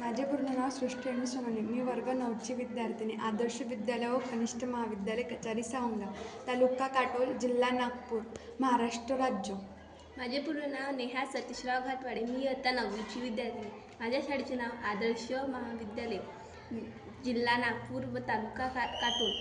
माझे पूर्ण नाव सृष्टी आणि सोनवणे. मी वर्ग 9ची विद्यार्थिनी, आदर्श विद्यालय व कनिष्ठ महाविद्यालय कचारी सावंगा, तालुका काटोल, जिल्हा नागपूर, महाराष्ट्र राज्य. माझे पूर्ण नाव नेहा सतीशराव घाटवाडे. मी इयत्ता 9वीची विद्यार्थिनी. माझ्या शाळेचे नाव आदर्श महाविद्यालय, जिल्हा नागपूर व तालुका काटोल,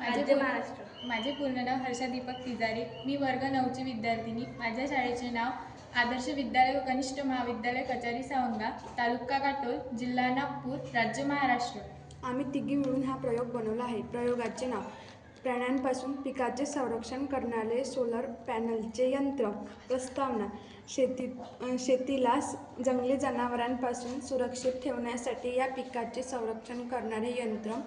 राज्य महाराष्ट्र. माझे पूर्ण नाव हर्षा दीपक तिजारी. मी वर्ग 9ची विद्यार्थिनी. माझ्या शाळेचे नाव आदर्श विद्यालय व कनिष्ठ महाविद्यालय कचारी सावंगा, तालुका काटोल, जिल्हा नागपूर, राज्य महाराष्ट्र. आम्ही तिघी मिळून हा प्रयोग बनवला आहे. प्रयोगाचे नाव: प्राण्यांपासून पिकाचे संरक्षण करणारे सोलर पॅनलचे यंत्र. प्रस्तावना: शेतीला जंगली जनावरांपासून सुरक्षित ठेवण्यासाठी या पिकाचे संरक्षण करणारे यंत्र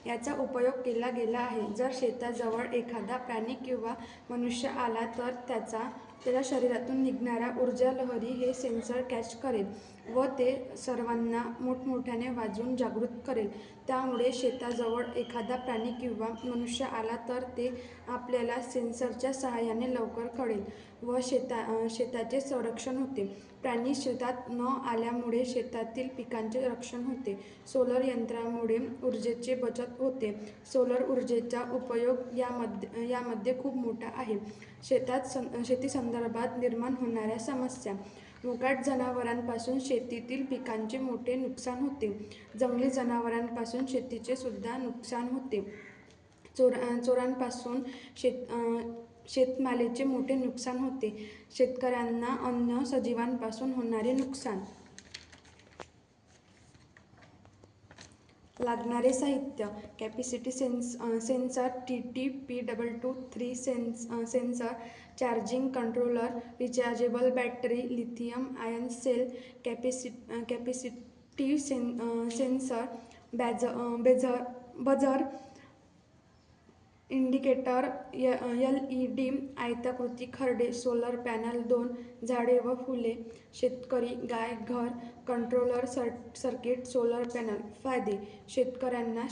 याचा उपयोग केला गेला आहे. जर शेताजवळ एखादा प्राणी किंवा मनुष्य आला तर त्याच्या शरीरातून निघणाऱ्या ऊर्जा लहरी हे सेन्सर कॅच करेल व ते सर्वांना मोठमोठ्याने वाजवून जागृत करेल. त्यामुळे शेताजवळ एखादा प्राणी किंवा मनुष्य आला तर ते आपल्याला सेन्सरच्या सहाय्याने लवकर कळेल व शेताचे संरक्षण होते. प्राणी शेतात न आल्यामुळे शेतातील पिकांचे रक्षण होते. सोलर यंत्रामुळे ऊर्जेची बचत होते. सोलर ऊर्जेचा उपयोग यामध्ये खूप मोठा आहे. शेतीसंदर्भात निर्माण होणाऱ्या समस्या: मोकाट जनावरांपासून शेतीतील पिकांचे मोठे नुकसान होते. जंगली जनावरांपासून शेतीचे सुद्धा नुकसान होते. चोरांपासून शेतमालाचे मोठे नुकसान होते. शेतकऱ्यांना अन्य सजीवांपासून होणारे नुकसान. लागणारे साहित्य: capacity sensor, TTP223 sensor, charging controller, rechargeable battery, lithium ion cell, capacitive sensor, buzzer, indicator, LED आयताकृती खर्डे, सोलर पॅनल, 2 झाडे व फुले, शेतकरी, गाय, घर, कंट्रोलर सर्किट, सोलर पॅनल. फायदे: शेतकऱ्यांना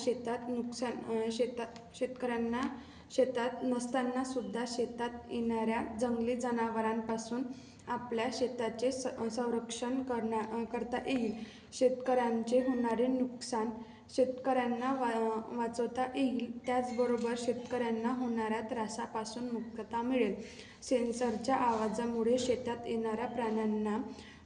शेतात नसताना सुद्धा शेतात येणाऱ्या जंगली जनावरांपासून आपल्या शेताचे संरक्षण करता येईल. शेतकऱ्यांचे होणारे नुकसान शेतकऱ्यांना वाचवता येईल. त्याचबरोबर शेतकऱ्यांना होणाऱ्या त्रासापासून मुक्तता मिळेल. सेन्सरच्या आवाजामुळे शेतात येणाऱ्या प्राण्यांना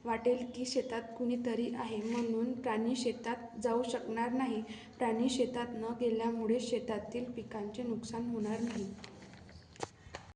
वाटेल की शेतात कुणीतरी आहे, म्हणून प्राणी शेतात जाऊ शकणार नाही. प्राणी शेतात न गेल्यामुळे शेतातील पिकांचे नुकसान होणार नाही.